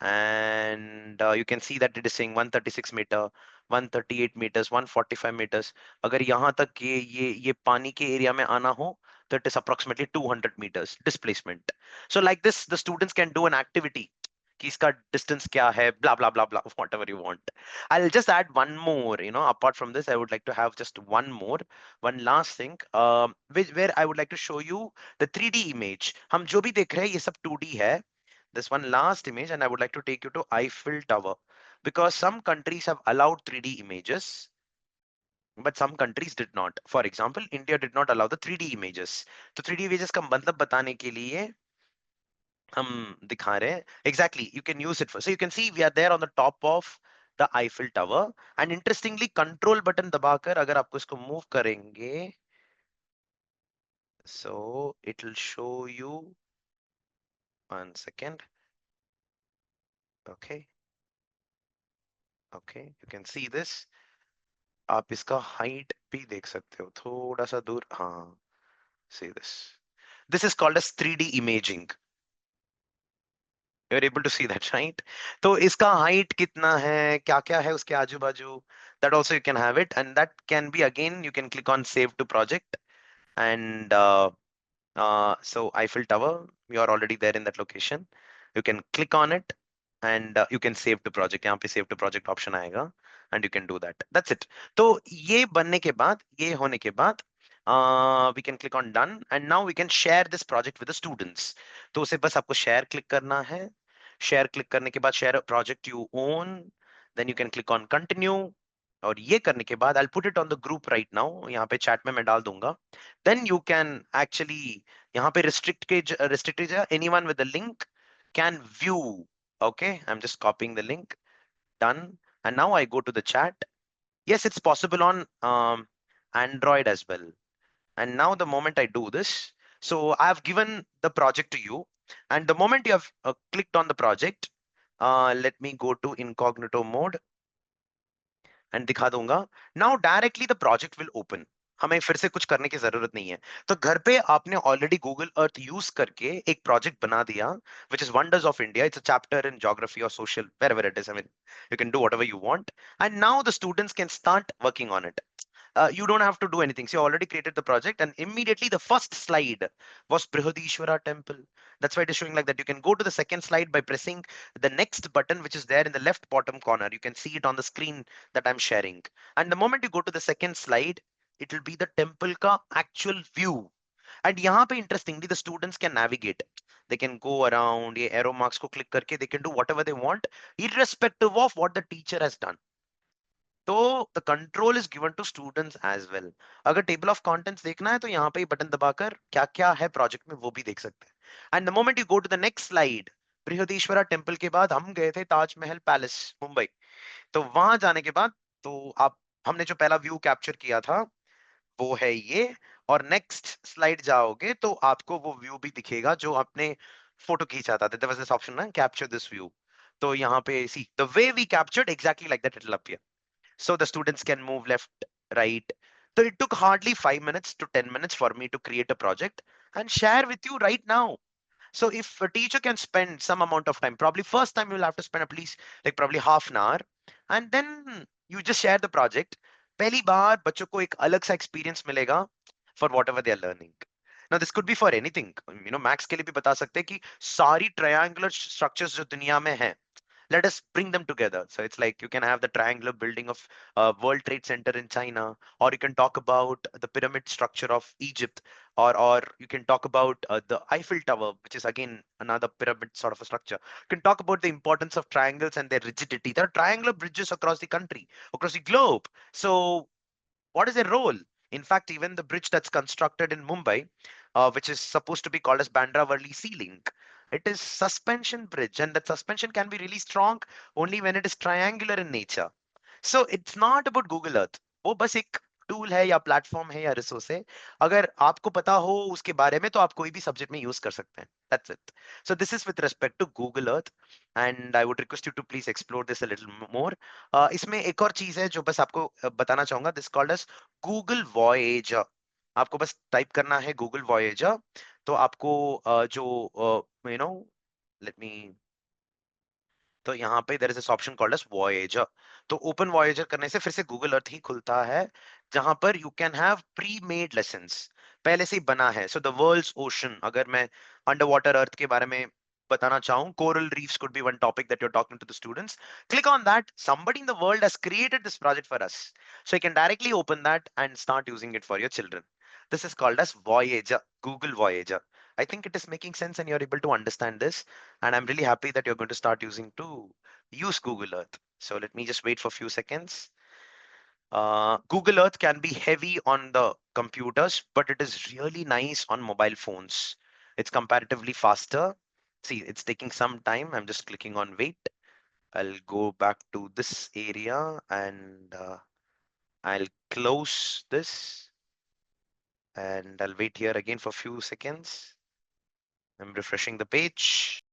and you can see that it is saying 136 meter, 138 meters, 145 meters. अगर यहाँ तक ये पानी के एरिया में आना हो, that is approximately 200 meters displacement. So like this, the students can do an activity कि इसका distance क्या है, blah blah blah blah, whatever you want. I'll just add one more, apart from this, I would like to have just one more, one last thing, where I would like to show you the 3D image. हम जो भी देख रहे हैं ये सब 2D है. This one last image, and I would like to take you to Eiffel Tower, because some countries have allowed 3D images, but some countries did not. For example, India did not allow the 3D images. तो 3D images का मतलब बताने के लिए हम दिखा रहे हैं. Exactly, you can use it for. So you can see we are there on the top of the Eiffel Tower, and interestingly, control button दबाकर अगर आपको इसको move करेंगे, so it will show you. 1 second. Okay, okay, you can see this. आप इसका height भी देख सकते हो थोड़ा सा दूर. हाँ, see this. This is called as 3D imaging. You're able to see that, right? तो इसका height कितना है, क्या क्या है उसके आजू बाजू, that also you can have it, and that can be, again, you can click on save to project, and so Eiffel Tower, you are already there in that location. You can click on it, and you can save to project. यहाँ पे save to project option आएगा, and you can do that. That's it. तो ये बनने के बाद, ये होने के बाद, we can click on done, and now we can share this project with the students. तो उसे बस आपको share click करना है. Share click करने के बाद share a project you own, then you can click on continue. और ये करने के बाद I'll put it on the group right now. यहाँ पे chat में मैं डाल दूंगा. Then you can actually, यहाँ पे restricted है, anyone with the link can view. Okay, I'm just copying the link. Done. And now I go to the chat. Yes, it's possible on Android as well. And now the moment I do this, so I've given the project to you, and the moment you have clicked on the project, let me go to incognito mode and दिखा दूंगा. Now directly the project will open. हमें फिर से कुछ करने की जरूरत नहीं है. तो घर पे आपने ऑलरेडी गूगल अर्थ यूज करके एक प्रोजेक्ट बना दिया, which is wonders of India. It's a chapter in geography और social, wherever it is. I mean, you can do whatever you want, and now the students can start working on it. You don't have to do anything. So you already created the project, and immediately the first slide was Brihadishwara temple. That's why it is showing like that. You can go to the second slide by pressing the next button, which is there in the left bottom corner. You can see it on the screen that I'm sharing. And the moment you go to the second slide, it will be the temple ka actual view. And यहाँ पे interestingly, the students can navigate. They can go around. ये arrow marks को click करके they can do whatever they want, irrespective of what the teacher has done. तो the control is given to students as well. अगर table of contents देखना है तो यहाँ पे बटन दबाकर क्या क्या है प्रोजेक्ट में वो भी देख सकते हैं. And the moment you go to the next slide, Brihadeeswara temple के बाद हम गए थे ताजमहल पैलेस मुंबई. तो वहां जाने के बाद, तो आप, हमने जो पहला व्यू कैप्चर किया था वो है ये. और नेक्स्ट स्लाइड जाओगे तो आपको वो व्यू भी दिखेगा जो आपने फोटो खींचा था. देयर वाज दिस ऑप्शन ना, कैप्चर दिस व्यू. तो यहाँ पे see the way we captured exactly like that it will appear. So the students can move left, right. So it took hardly 5 minutes to 10 minutes for me to create a project and share with you right now. So if a teacher can spend some amount of time, probably first time you'll have to spend at least like probably half an hour, and then you just share the project. पहली बार बच्चों को एक अलग सा experience मिलेगा for whatever they are learning. Now this could be for anything. Max के लिए भी बता सकते हैं कि सारी triangular structures जो दुनिया में हैं, let us bring them together. So it's like you can have the triangular building of World Trade Center in China, or you can talk about the pyramid structure of Egypt, or you can talk about the Eiffel Tower, which is again another pyramid sort of a structure. You can talk about the importance of triangles and their rigidity. There are triangular bridges across the country, across the globe. So what is their role? In fact, even the bridge that's constructed in Mumbai, which is supposed to be called as Bandra Worli Sea Link, it is suspension bridge, and that suspension can be really strong only when it is triangular in nature. So it's not about Google Earth. वो बस एक tool है या platform है या resource है. अगर आपको पता हो उसके बारे में तो आप कोई भी सब्जेक्ट में यूज कर सकते हैं. That's it. So this is with respect to Google Earth, and I would request you to please explore this a little more. इसमें एक और चीज है जो बस आपको बताना चाहूंगा. This called as Google Voyager. आपको बस टाइप करना है गूगल वॉयेजर. तो आपको जो यू नो लेट मी, तो यहाँ पे there is this option called as Voyager. तो ओपन वॉयेजर करने से फिर से गूगल अर्थ ही खुलता है, जहां पर you can have pre made lessons. पहले से ही बना है. So the world's ocean, अगर मैं underwater earth के बारे में बताना चाहूँ, coral reefs could be one topic that you're talking to the students. Click on that. Somebody in the world has created this project for us. So you can directly open that and start using it for your children. This is called as Voyager, Google Voyager. I think it is making sense and you're able to understand this. And I'm really happy that you're going to start using to use Google Earth. So let me just wait for a few seconds. Google Earth can be heavy on the computers, but it is really nice on mobile phones. It's comparatively faster. See, it's taking some time. I'm just clicking on wait. I'll go back to this area and I'll close this and I'll wait here again for a few seconds. I'm refreshing the page.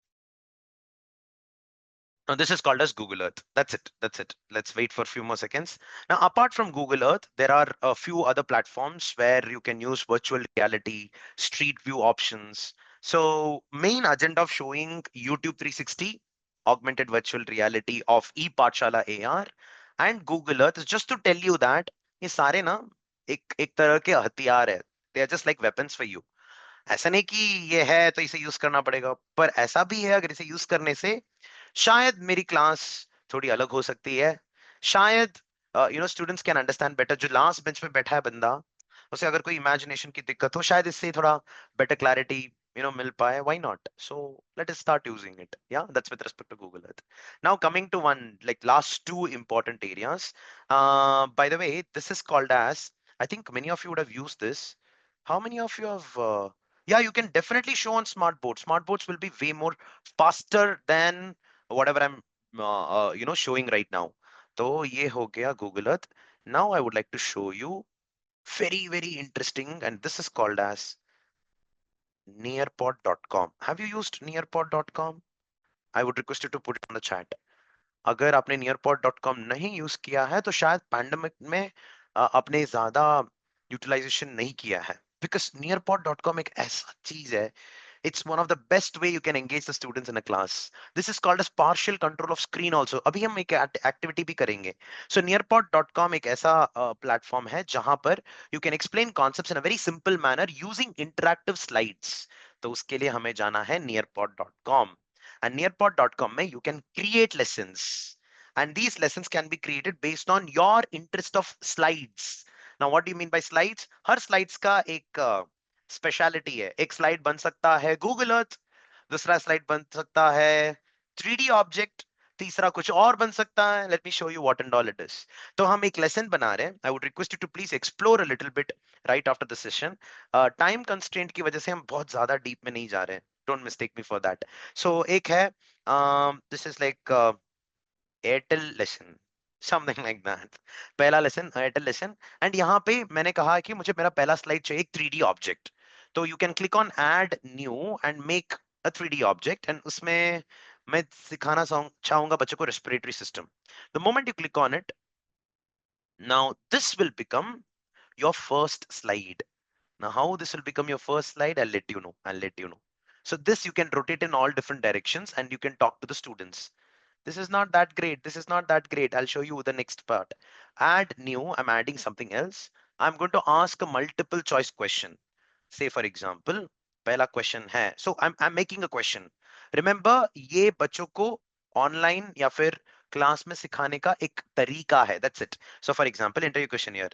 Now this is called as Google Earth. That's it. That's it. Let's wait for a few more seconds. Now, apart from Google Earth, there are a few other platforms where you can use virtual reality, street view options. So main agenda of showing YouTube 360, augmented virtual reality of e-Pathshala AR and Google Earth is just to tell you that ये सारे ना एक तरह के हथियार है. They are just like weapons for you. ऐसा नहीं कि ये है तो इसे यूज करना पड़ेगा, पर ऐसा भी है अगर इसे यूज करने से शायद मेरी क्लास थोड़ी अलग हो सकती है. शायद स्टूडेंट्स कैन अंडरस्टैंड बेटर. जो लास्ट बेंच पे बैठा है बंदा, उसे अगर कोई इमेजिनेशन की दिक्कत हो, शायद इससे थोड़ा बेटर क्लैरिटी मिल पाए. Why not? So let us start using it. या that's with respect to Google earth. Now coming to one like last two important areas. By the way, this is called as, I think many of you would have used this. How many of you have yeah, you can definitely show on smart boards. Smart boards will be way more faster than whatever I'm showing right now. So ये हो गया Google Earth. Now I would like to show you very very interesting, and this is called as nearpod.com. Have you used nearpod.com? I would request you to put it on the chat. अगर आपने nearpod.com नहीं use किया है तो शायद pandemic में आपने ज्यादा यूटिलाइजेशन नहीं किया है, बिकॉज nearpod.com एक ऐसा चीज है. It's one of the best way you can engage the students in a class. This is called as partial control of screen also. अभी हम एक activity भी करेंगे. So nearpod.com एक ऐसा platform है जहां पर you can explain concepts in a very simple manner using interactive slides. तो उसके लिए हमें जाना है nearpod.com. And nearpod.com में you can create lessons. And these lessons can be created based on your interest of slides. Now, what do you mean by slides? Her slides का एक speciality है. एक स्लाइड बन सकता है गूगल अर्थ, दूसरा slide बन सकता है 3D ऑब्जेक्ट, तीसरा कुछ और बन सकता है. Let me show you what and all it is. तो हम एक लेसन बना रहे हैं. I would request you to please explore a little bit right after the session. Time constraint की वजह से हम बहुत ज्यादा डीप में नहीं जा रहे हैं. Don't mistake me for that. So एक है, this is like Airtel lesson, something like that. पहला लेसन एयरटेल लेसन. एंड यहाँ पे मैंने कहा कि मुझे मेरा पहला स्लाइड चाहिए एक 3D ऑब्जेक्ट. तो you can click on add new and make a 3D object. And उसमें मैं सिखाना चाहूंगा बच्चों को respiratory system. The moment you click on it, now this will become your first slide. Now, how this will become your first slide, I'll let you know. I'll let you know. So this you can rotate in all different directions and you can talk to the students. This is not that great. This is not that great. I'll show you the next part. Add new. I'm adding something else. I'm going to ask a multiple choice question. Say for example, पहला question है. So I'm making a question. Remember, ये बच्चों को online या फिर class में सिखाने का एक तरीका है. That's it. So for example, enter your question here.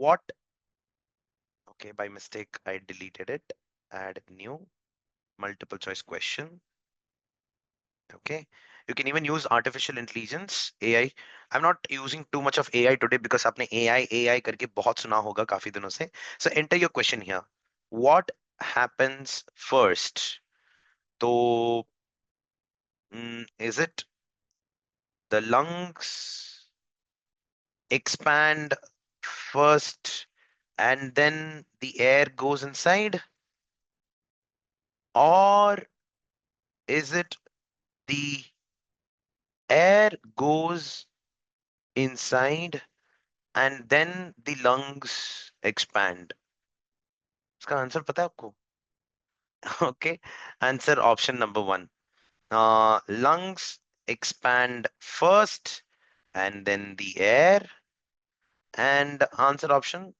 What Okay, by mistake, I deleted it. Add new multiple choice question. Okay, you can even use artificial intelligence, AI. I'm not using too much of AI today because आपने AI करके बहुत सुना होगा काफी दिनों से. So enter your question here. What happens first? तो is it the lungs expand first and then the air goes inside, or is it the air goes inside and then the lungs expand? इसका answer पता है आपको? Okay, answer option number one. Lungs expand first and then the air. And answer option,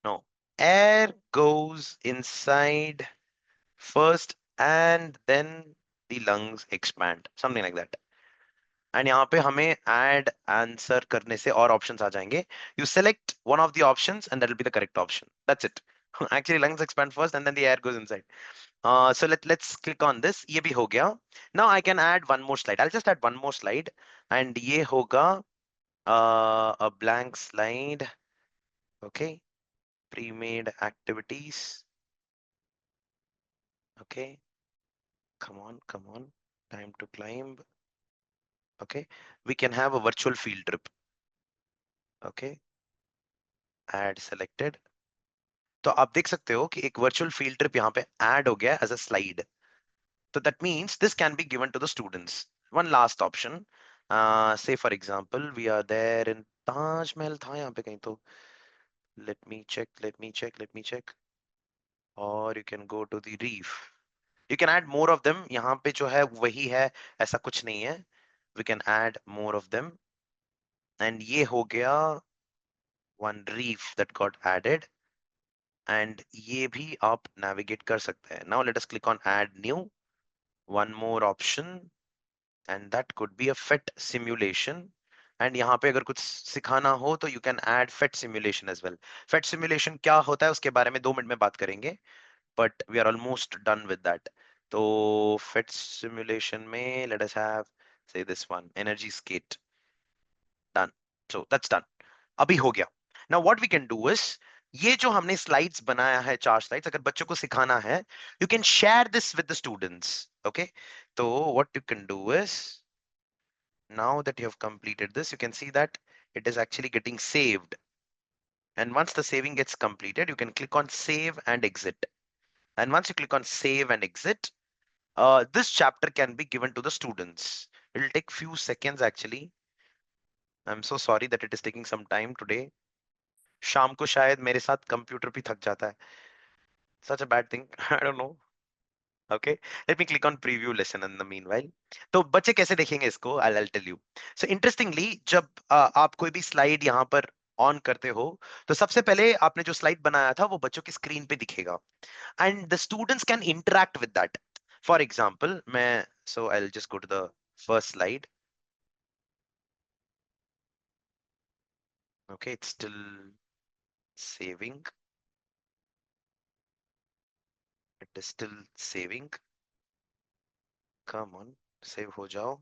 no. air goes inside first and then the lungs expand, something like that. And यहाँ पे हमें add answer करने से और options आ जाएंगे. You select one of the options and that will be the correct option. That's it. Actually lungs expand first and then the air goes inside. So let's click on this. ये भी हो गया. Now I can add one more slide. I'll just add one more slide and ये होगा a blank slide. Okay, pre-made activities. Okay, come on, come on, time to climb. Okay, we can have a virtual field trip. Okay, add selected. तो आप देख सकते हो कि एक virtual field trip यहाँ पे ऐड हो गया एज अ स्लाइड. तो that means this can be given to the students. One last option, say for example we are there in Taj Mahal था यहाँ पे कहीं तो. Let me check. और you can go to the reef. You can add more of them. यहाँ पे जो है वही है, ऐसा कुछ नहीं है. We can add more of them and ये हो गया one reef that got added. And ये भी आप नेविगेट कर सकते हैं. Now let us click on add new. One more option and that could be a FET simulation. And यहाँ पे अगर कुछ सिखाना हो तो you can add FET simulation as well. FET simulation क्या होता है उसके बारे में 2 मिनट में बात करेंगे, but we are almost done with that. तो FET simulation में let us have say this one energy skate. Done. So that's done. अभी हो गया. Now what we can do is, ये जो हमने स्लाइड्स बनाया है 4 स्लाइड्स, अगर बच्चों को सिखाना है you can share this with the students. Okay, so what you can do is, now that you have completed this, you can see that it is actually getting saved. And once the saving gets completed, you can click on save and exit. And once you click on save and exit, this chapter can be given to the students. It will take few seconds actually. I'm so sorry that it is taking some time today. शाम को शायद मेरे साथ computer भी थक जाता है. Such a bad thing. I don't know. Okay, let me click on preview lesson in the meanwhile. तो बच्चे कैसे देखेंगे इसको? I'll tell you. So interestingly, जब आप कोई भी स्लाइड यहाँ पर ऑन करते हो तो सबसे पहले आपने जो स्लाइड बनाया था वो बच्चों की स्क्रीन पे दिखेगा. And the students can interact with that. For example, मैं so I'll just go to the first slide. Okay, it's still saving. It is still saving. Come on, save हो जाओ.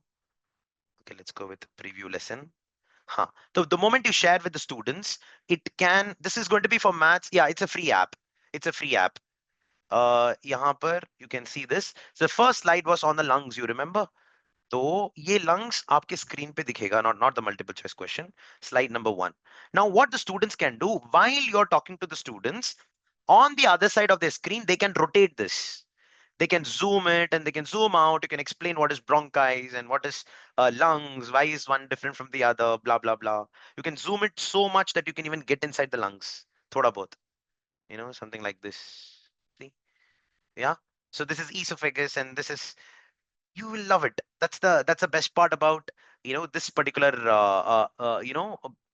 Okay, let's go with preview lesson. Huh. So the moment you share with the students, it can, this is going to be for maths. Yeah, it's a free app. It's a free app. यहाँ पर you can see this. So the first slide was on the lungs, you remember? तो ये lungs आपके screen पे दिखेगा, not the multiple choice question. Slide number 1. Now what the students can do while you're talking to the students, on the other side of their screen, they can rotate this. They can zoom it and they can zoom out. You can explain what is bronchi and what is lungs, why is one different from the other, blah blah blah. You can zoom it so much that you can even get inside the lungs. Thoda bahut, something like this. See, yeah. So this is esophagus and this is, you will love it. That's the best part about this particular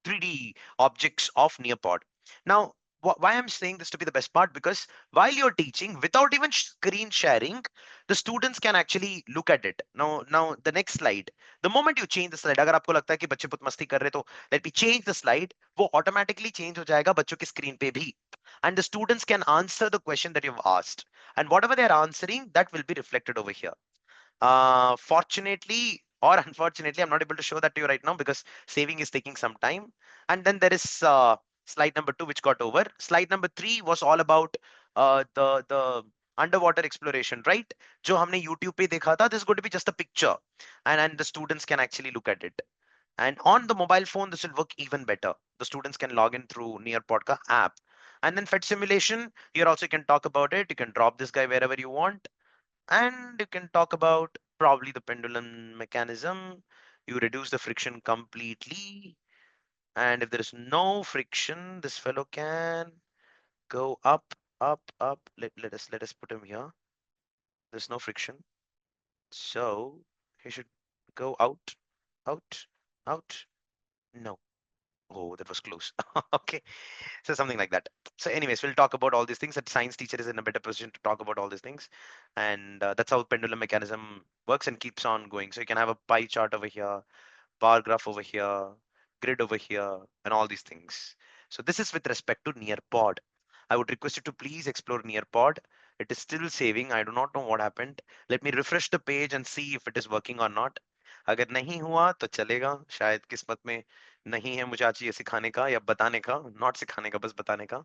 3D objects of Nearpod. Now why I'm saying this to be the best part, because while you're teaching without even screen sharing, the students can actually look at it. Now the next slide, the moment you change the slide, अगर आपको लगता है कि बच्चे बहुत मस्ती कर रहे तो let me change the slide, वो automatically change हो जाएगा बच्चों की screen पे भी, and the students can answer the question that you've asked, and whatever they're answering, that will be reflected over here. Fortunately or unfortunately, I'm not able to show that to you right now because saving is taking some time. And then there is slide number 2, which got over. Slide number 3 was all about the underwater exploration, right? जो हमने YouTube पे देखा था, this is going to be just a picture, and the students can actually look at it. And on the mobile phone, this will work even better. The students can log in through Near Podcast app. And then FET simulation, here also you can talk about it. You can drop this guy wherever you want, and you can talk about probably the pendulum mechanism. You reduce the friction completely, and if there is no friction, this fellow can go up. Let us put him here. There's no friction, so he should go out, out. No, Oh, that was close. Okay. So something like that. So anyways, we'll talk about all these things. That science teacher is in a better position to talk about all these things. And that's how pendulum mechanism works and keeps on going. So you can have a pie chart over here, bar graph over here, grid over here, and all these things. So this is with respect to Nearpod. I would request you to please explore Nearpod. It is still saving. I do not know what happened. Let me refresh the page and see if it is working or not. अगर नहीं हुआ तो चलेगा, शायद किस्मत में नहीं है मुझे आज ये सिखाने का या बताने का, नॉट सिखाने का, बस बताने का.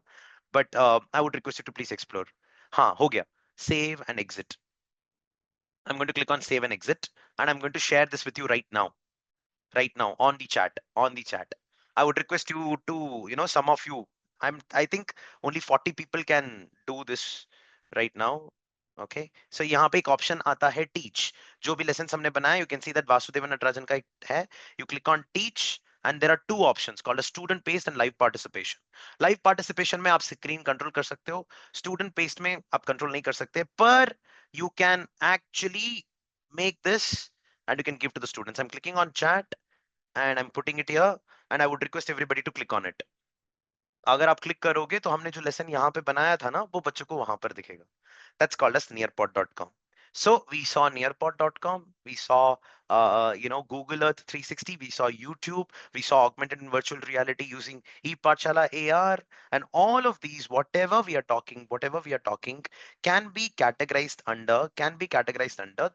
But I would request you to please explore. हाँ, हो गया. Save and exit. I'm going to click on save and exit, and I'm going to share this with you right now on the chat. I would request you to, some of you, I think only 40 people can do this right now. Okay, so यहाँ पे एक option आता है teach. जो भी lesson हमने बनाया, you can see that Vasudevan Natarajan का है. You click on teach and there are two options called a student based and live participation. Live participation में आप स्क्रीन कंट्रोल कर सकते हो. Student based में आप कंट्रोल नहीं कर सकते, पर you can actually make this and you can give to the students. I'm clicking on chat and I'm putting it here, and I would request everybody to click on it. अगर आप click करोगे तो हमने जो lesson यहाँ पे बनाया था ना, वो बच्चों को वहां पर दिखेगा. That's called as nearpod.com. So we saw nearpod.com, we saw Google Earth 360, we saw YouTube, we saw augmented and virtual reality using ePathshala AR, and all of these, whatever we are talking can be categorized under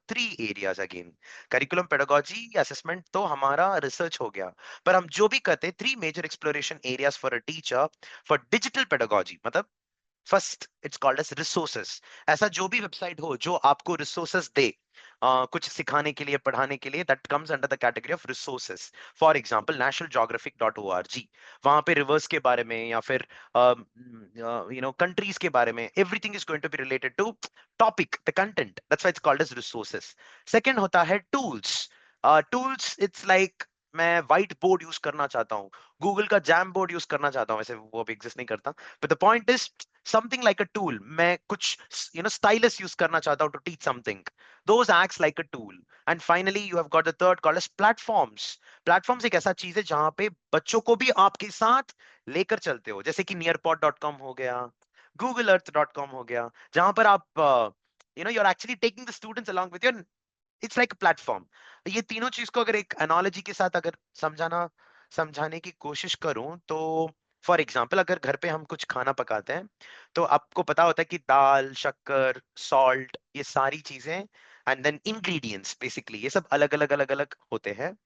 three areas again. Curriculum, pedagogy, assessment तो हमारा research हो गया. पर हम जो भी करते, three major exploration areas for a teacher for digital pedagogy. मतलब first it's called as resources. ऐसा जो भी वेबसाइट हो जो आपको रिसोर्सेस दे, कुछ सिखाने के लिए, पढ़ाने के लिए, that comes under the category of resources. For example nationalgeographic.org, वहां पे रिवर्स के बारे में या फिर कंट्रीज के बारे में, everything is going to be related to topic, the content. That's why it's called as resources. Second होता है टूल्स. टूल्स इट्स लाइक मैं व्हाइट बोर्ड यूज करना चाहता हूँ, गूगल का जैम बोर्ड यूज करना चाहता हूँ, वैसे वो अभी एग्जिस्ट नहीं करता, but the point is something like a tool. मैं कुछ stylus use करना चाहता हूँ to teach something. Those acts like a tool. And finally you have got the third called as platforms. Platforms एक ऐसा चीज है जहां पे बच्चों को भी आपके साथ लेकर चलते हो, जैसे कि nearpod.com हो गया, googleearth.com हो गया, जहां पर आप you're actually taking the students along with you. It's like platform. ये तीनों चीज को अगर एक एनालॉजी के साथ अगर समझाने की कोशिश करूं तो, फॉर एग्जाम्पल अगर घर पे हम कुछ खाना पकाते हैं तो आपको पता होता है कि दाल, शक्कर, सॉल्ट, ये सारी चीजें, एंड देन इंग्रेडिएंट्स, बेसिकली ये सब अलग अलग अलग अलग होते हैं.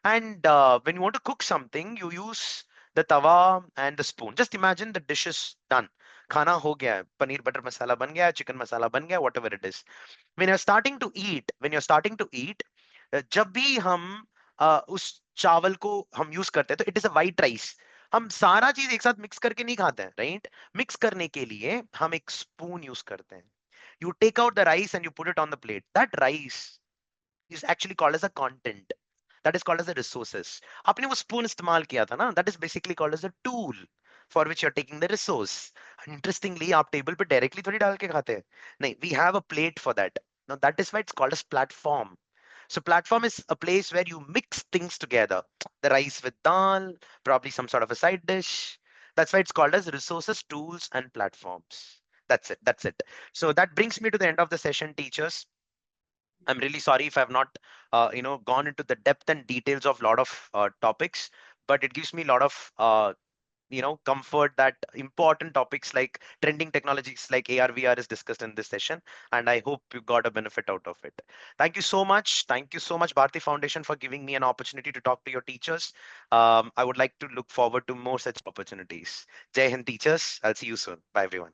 And when you want to cook something, you use the tawa and the spoon. Just imagine the dish is done. खाना हो गया है, पनीर बटर मसाला बन गया है, चिकन मसाला बन गया, whatever it is. When you're starting to eat, जब भी हम उस चावल को हम यूज करते हैं तो it is a white rice. हम सारा चीज एक साथ मिक्स करके नहीं खाते हैं, राइट? मिक्स करने के लिए हम एक स्पून यूज करते हैं. You take out the rice and you put it on the plate. That rice is actually called as a content. That is called as a resources. आपने वो spoon इस्तेमाल किया था ना, that is basically called as a tool for which you're taking the resource. And interestingly, आप table पे directly थोड़ी डाल के खाते हैं. नहीं, we have a plate for that. Now that is why it's called as platform. So platform is a place where you mix things together. The rice with dal, probably some sort of a side dish. That's why it's called as resources, tools, and platforms. That's it. That's it. So that brings me to the end of the session, teachers. I'm really sorry if I've not, gone into the depth and details of a lot of topics, but it gives me a lot of, comfort that important topics like trending technologies like AR, VR is discussed in this session, and I hope you got a benefit out of it. Thank you so much. Thank you so much, Bharti Foundation, for giving me an opportunity to talk to your teachers. I would like to look forward to more such opportunities. Jai Hind, teachers. I'll see you soon. Bye, everyone.